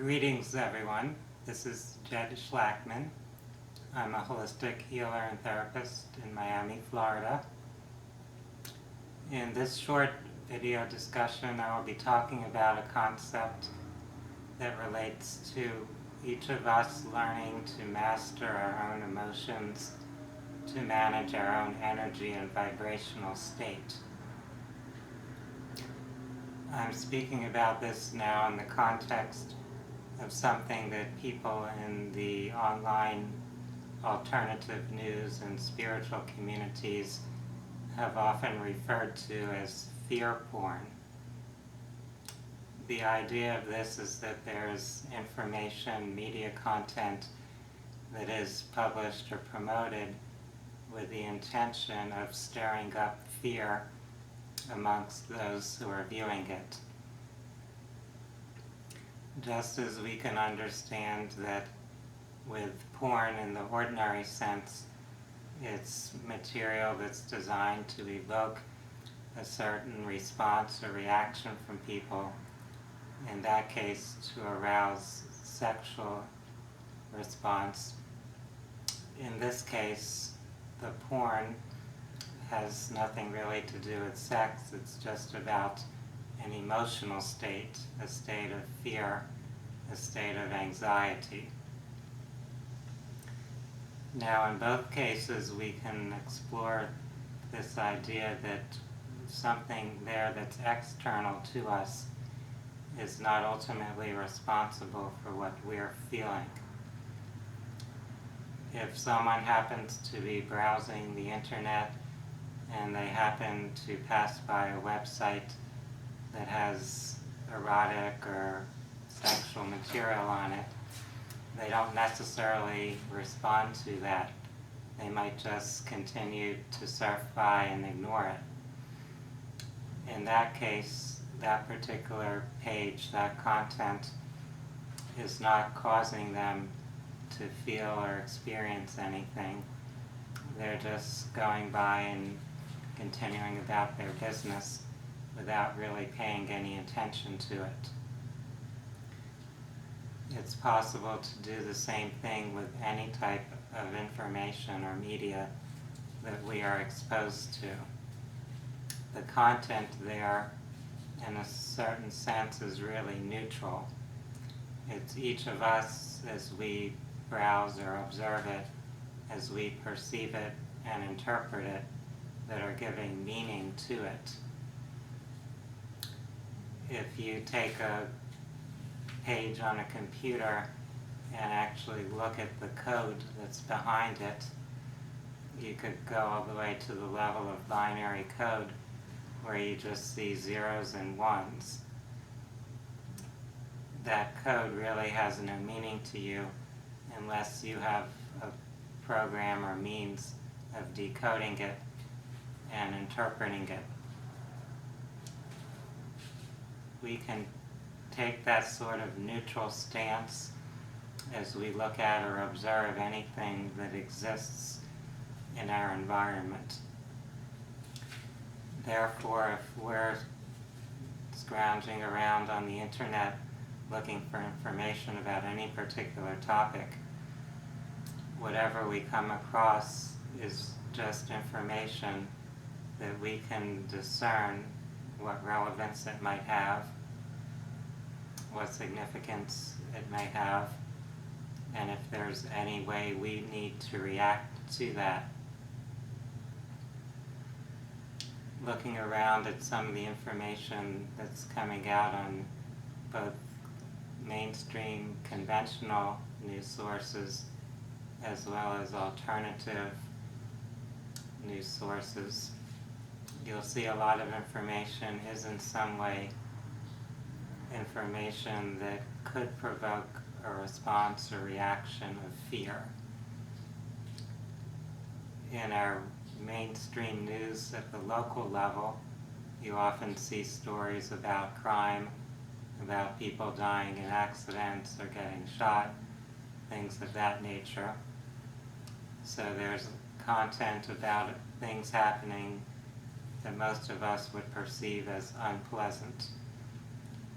Greetings, everyone. This is Jed Schlackman. I'm a holistic healer and therapist in Miami, Florida. In this short video discussion, I will be talking about a concept that relates to each of us learning to master our own emotions, to manage our own energy and vibrational state. I'm speaking about this now in the context of something that people in the online alternative news and spiritual communities have often referred to as fear porn. The idea of this is that there's information, media content that is published or promoted with the intention of stirring up fear amongst those who are viewing it. Just as we can understand that with porn in the ordinary sense, it's material that's designed to evoke a certain response or reaction from people, in that case to arouse sexual response. In this case, the porn has nothing really to do with sex. It's just about an emotional state, a state of fear, a state of anxiety. Now, in both cases, we can explore this idea that something there that's external to us is not ultimately responsible for what we're feeling. If someone happens to be browsing the internet and they happen to pass by a website that has erotic or sexual material on it, they don't necessarily respond to that. They might just continue to surf by and ignore it. In that case, that particular page, that content, is not causing them to feel or experience anything. They're just going by and continuing about their business without really paying any attention to it. It's possible to do the same thing with any type of information or media that we are exposed to. The content there, in a certain sense, is really neutral. It's each of us, as we browse or observe it, as we perceive it and interpret it, that are giving meaning to it. If you take a page on a computer and actually look at the code that's behind it, you could go all the way to the level of binary code where you just see zeros and ones. That code really has no meaning to you unless you have a program or means of decoding it and interpreting it. We can take that sort of neutral stance as we look at or observe anything that exists in our environment. Therefore, if we're scrounging around on the internet looking for information about any particular topic, whatever we come across is just information that we can discern what relevance it might have, what significance it may have, and if there's any way we need to react to that. Looking around at some of the information that's coming out on both mainstream conventional news sources as well as alternative news sources, you'll see a lot of information is in some way information that could provoke a response or reaction of fear. In our mainstream news at the local level, you often see stories about crime, about people dying in accidents or getting shot, things of that nature. So there's content about things happening that most of us would perceive as unpleasant.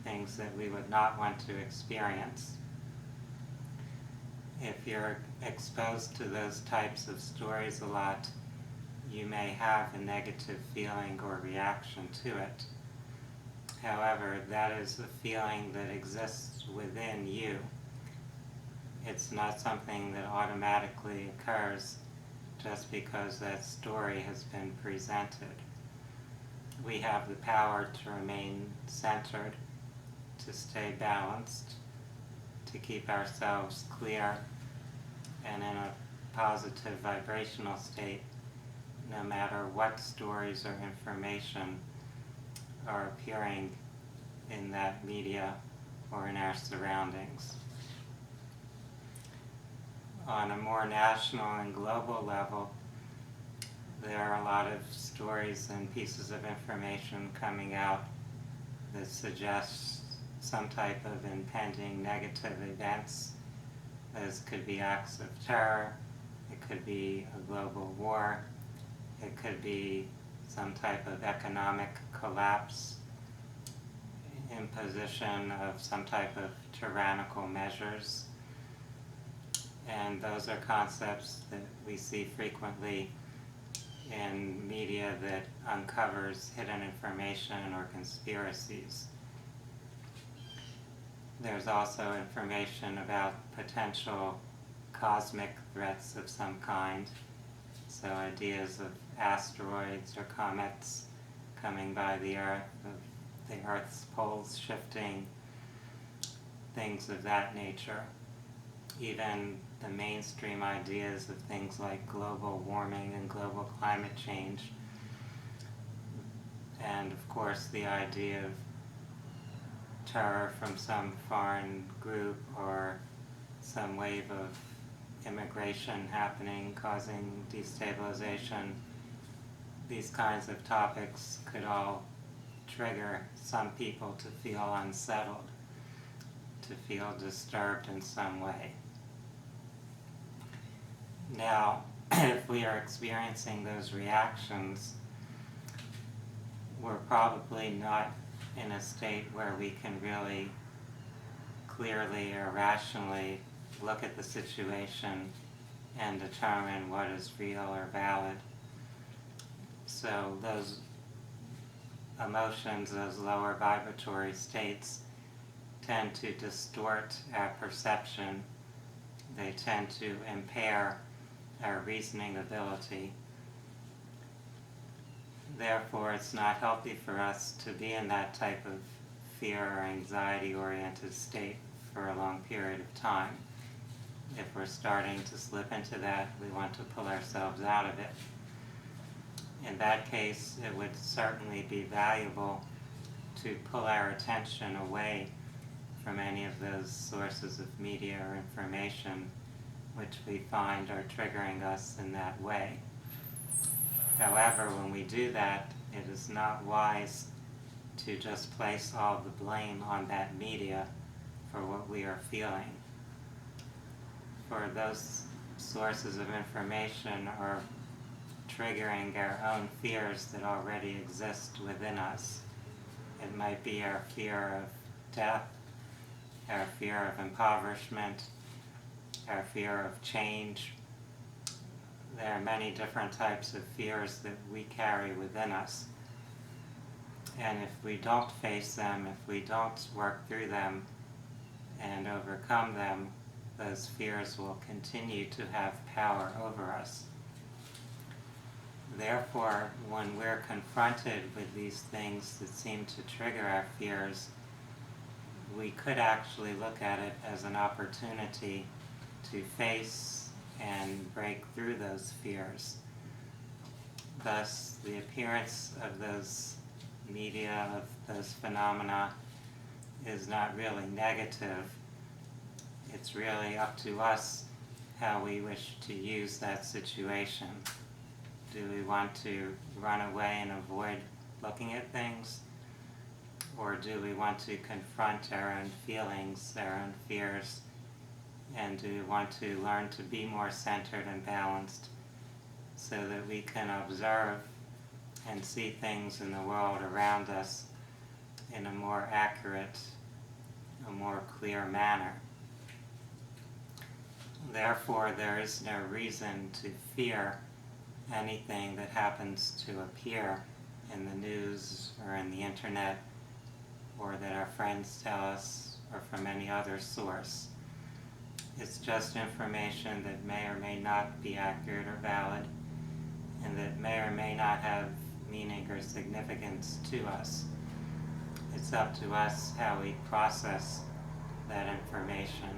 things that we would not want to experience. If you're exposed to those types of stories a lot, you may have a negative feeling or reaction to it. However, that is a feeling that exists within you. It's not something that automatically occurs just because that story has been presented. We have the power to remain centered, to stay balanced, to keep ourselves clear and in a positive vibrational state, no matter what stories or information are appearing in that media or in our surroundings. On a more national and global level, there are a lot of stories and pieces of information coming out that suggest some type of impending negative events. Those could be acts of terror, it could be a global war, it could be some type of economic collapse, imposition of some type of tyrannical measures. And those are concepts that we see frequently in media that uncovers hidden information or conspiracies. There's also information about potential cosmic threats of some kind, so ideas of asteroids or comets coming by the Earth, of the Earth's poles shifting, things of that nature. Even the mainstream ideas of things like global warming and global climate change, and of course the idea of terror from some foreign group or some wave of immigration happening, causing destabilization. These kinds of topics could all trigger some people to feel unsettled, to feel disturbed in some way. Now, if we are experiencing those reactions, we're probably not in a state where we can really clearly or rationally look at the situation and determine what is real or valid. So those emotions, those lower vibratory states, tend to distort our perception. They tend to impair our reasoning ability. Therefore, it's not healthy for us to be in that type of fear or anxiety-oriented state for a long period of time. If we're starting to slip into that, we want to pull ourselves out of it. In that case, it would certainly be valuable to pull our attention away from any of those sources of media or information which we find are triggering us in that way. However, when we do that, it is not wise to just place all the blame on that media for what we are feeling. For those sources of information are triggering our own fears that already exist within us. It might be our fear of death, our fear of impoverishment, our fear of change. There are many different types of fears that we carry within us. And if we don't face them, if we don't work through them and overcome them, those fears will continue to have power over us. Therefore, when we're confronted with these things that seem to trigger our fears, we could actually look at it as an opportunity to face and break through those fears. Thus, the appearance of those media, of those phenomena, is not really negative. It's really up to us how we wish to use that situation. Do we want to run away and avoid looking at things? Or do we want to confront our own feelings, our own fears, and do we want to learn to be more centered and balanced so that we can observe and see things in the world around us in a more accurate, a more clear manner. Therefore, there is no reason to fear anything that happens to appear in the news or in the internet, or that our friends tell us, or from any other source. It's just information that may or may not be accurate or valid, and that may or may not have meaning or significance to us. It's up to us how we process that information,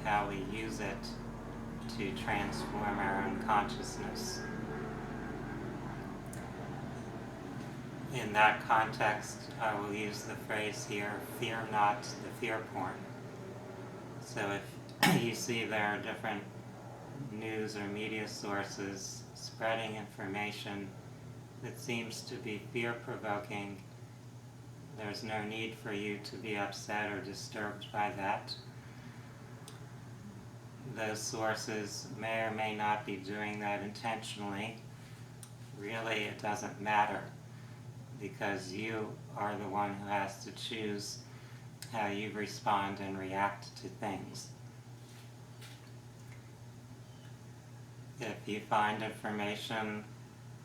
how we use it to transform our own consciousness. In that context, I will use the phrase here, fear not the fear porn. So if you see there are different news or media sources spreading information that seems to be fear-provoking, there's no need for you to be upset or disturbed by that. Those sources may or may not be doing that intentionally. Really, it doesn't matter, because you are the one who has to choose how you respond and react to things. If you find information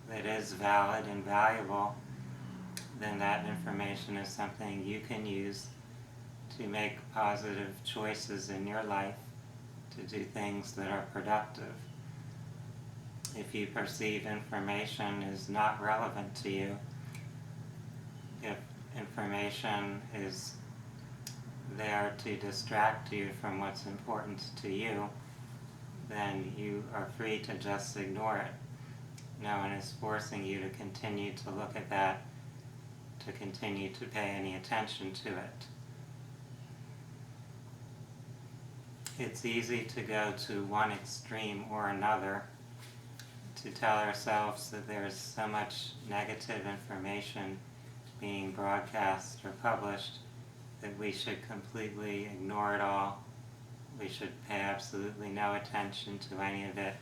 that is valid and valuable, then that information is something you can use to make positive choices in your life, to do things that are productive. If you perceive information is not relevant to you, if information is there to distract you from what's important to you, then you are free to just ignore it. No one is forcing you to continue to look at that, to continue to pay any attention to it. It's easy to go to one extreme or another, to tell ourselves that there's so much negative information being broadcast or published that we should completely ignore it all. We should pay absolutely no attention to any of it.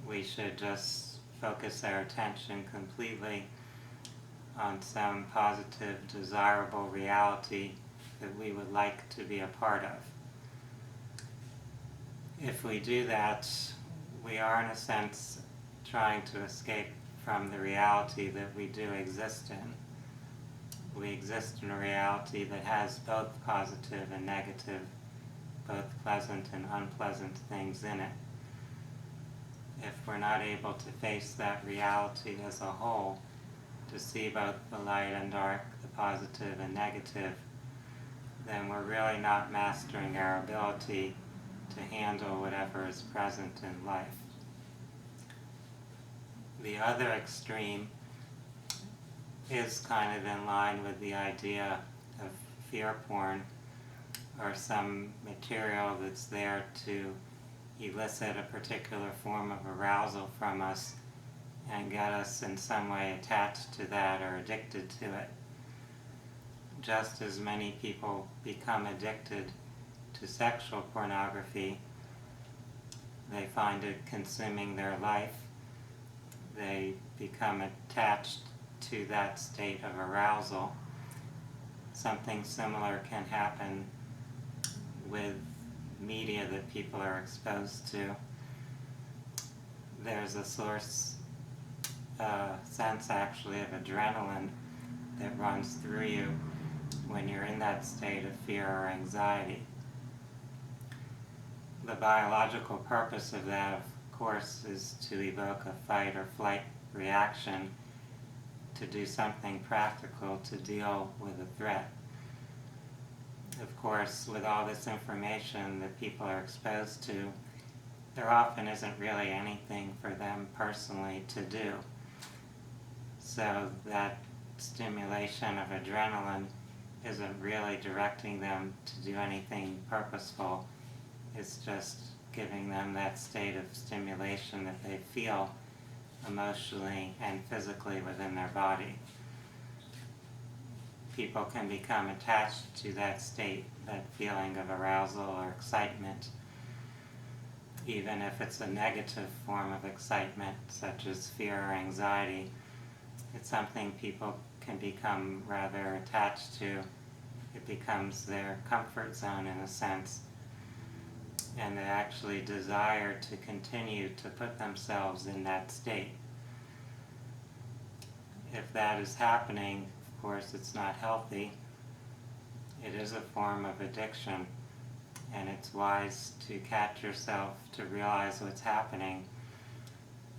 We should just focus our attention completely on some positive, desirable reality that we would like to be a part of. If we do that, we are in a sense trying to escape from the reality that we do exist in. We exist in a reality that has both positive and negative, both pleasant and unpleasant things in it. If we're not able to face that reality as a whole, to see both the light and dark, the positive and negative, then we're really not mastering our ability to handle whatever is present in life. The other extreme is kind of in line with the idea of fear porn, or some material that's there to elicit a particular form of arousal from us and get us in some way attached to that or addicted to it. Just as many people become addicted to sexual pornography, they find it consuming their life, they become attached to that state of arousal. Something similar can happen with media that people are exposed to. There's a sense actually of adrenaline that runs through you when you're in that state of fear or anxiety. The biological purpose of that, of course, is to evoke a fight or flight reaction, to do something practical to deal with a threat. Of course, with all this information that people are exposed to, there often isn't really anything for them personally to do. So that stimulation of adrenaline isn't really directing them to do anything purposeful. It's just giving them that state of stimulation that they feel emotionally and physically within their body. People can become attached to that state, that feeling of arousal or excitement, even if it's a negative form of excitement, such as fear or anxiety. It's something people can become rather attached to. It becomes their comfort zone in a sense, and they actually desire to continue to put themselves in that state. If that is happening, of course, it's not healthy. It is a form of addiction, and it's wise to catch yourself, to realize what's happening,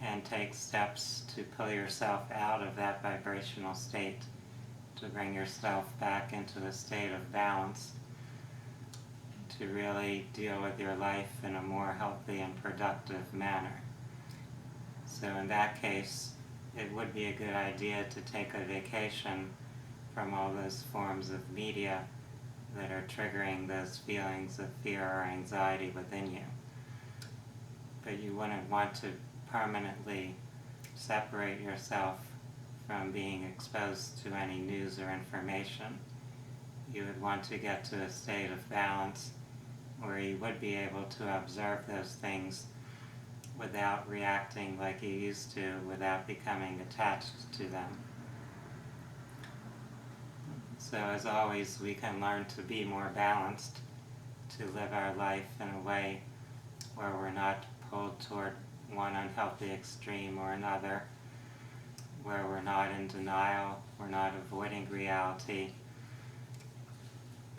and take steps to pull yourself out of that vibrational state, to bring yourself back into a state of balance, to really deal with your life in a more healthy and productive manner. So in that case, it would be a good idea to take a vacation from all those forms of media that are triggering those feelings of fear or anxiety within you. But you wouldn't want to permanently separate yourself from being exposed to any news or information. You would want to get to a state of balance where you would be able to observe those things without reacting like you used to, without becoming attached to them. So as always, we can learn to be more balanced, to live our life in a way where we're not pulled toward one unhealthy extreme or another, where we're not in denial, we're not avoiding reality,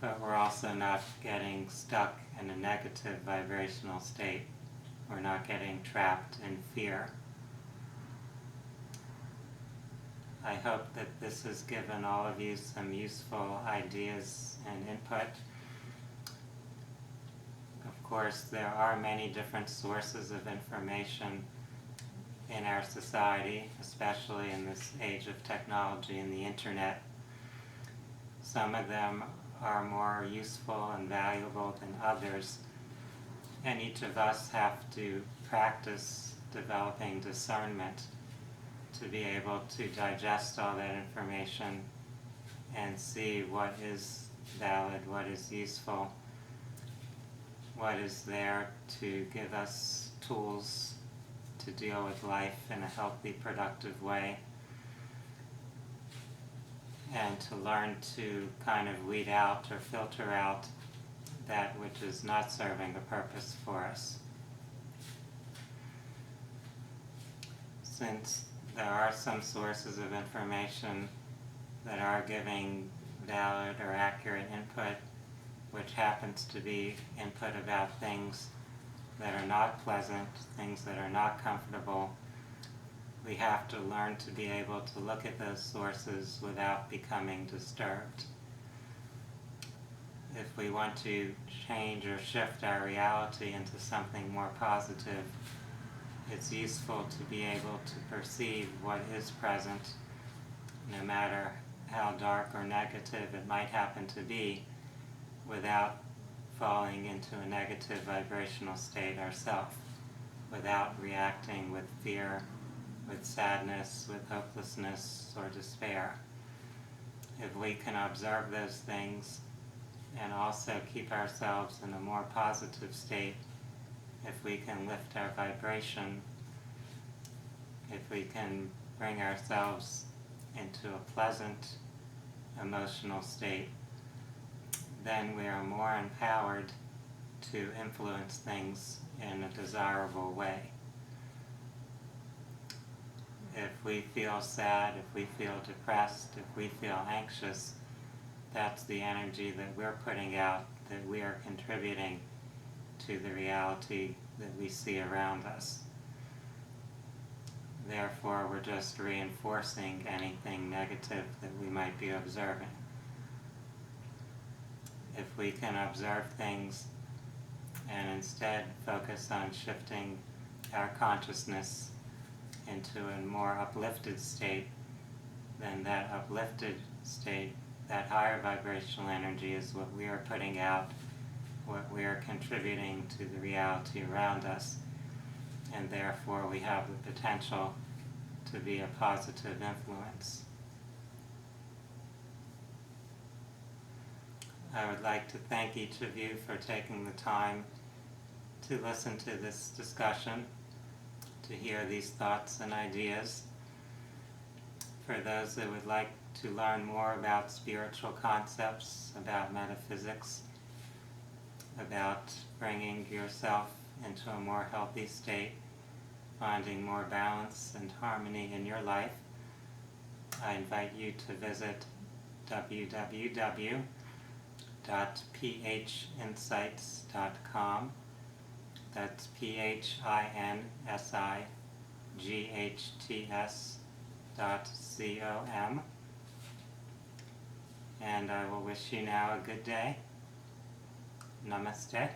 but we're also not getting stuck in a negative vibrational state. We're not getting trapped in fear. I hope that this has given all of you some useful ideas and input. Of course, there are many different sources of information in our society, especially in this age of technology and the internet. Some of them are more useful and valuable than others, and each of us have to practice developing discernment to be able to digest all that information and see what is valid, what is useful, what is there to give us tools to deal with life in a healthy, productive way, and to learn to kind of weed out or filter out that which is not serving a purpose for us. Since there are some sources of information that are giving valid or accurate input, which happens to be input about things that are not pleasant, things that are not comfortable, we have to learn to be able to look at those sources without becoming disturbed. If we want to change or shift our reality into something more positive, it's useful to be able to perceive what is present, no matter how dark or negative it might happen to be, without falling into a negative vibrational state ourselves, without reacting with fear, with sadness, with hopelessness, or despair. If we can observe those things and also keep ourselves in a more positive state, if we can lift our vibration, if we can bring ourselves into a pleasant emotional state, then we are more empowered to influence things in a desirable way. If we feel sad, if we feel depressed, if we feel anxious, that's the energy that we're putting out, that we are contributing to the reality that we see around us. Therefore, we're just reinforcing anything negative that we might be observing. If we can observe things and instead focus on shifting our consciousness into a more uplifted state, then that uplifted state, that higher vibrational energy, is what we are putting out, what we are contributing to the reality around us, and therefore we have the potential to be a positive influence. I would like to thank each of you for taking the time to listen to this discussion, to hear these thoughts and ideas. for those that would like to learn more about spiritual concepts, about metaphysics, about bringing yourself into a more healthy state, finding more balance and harmony in your life, I invite you to visit www.phinsights.com. That's PHINSIGHTS.com. And I will wish you now a good day. Namaste.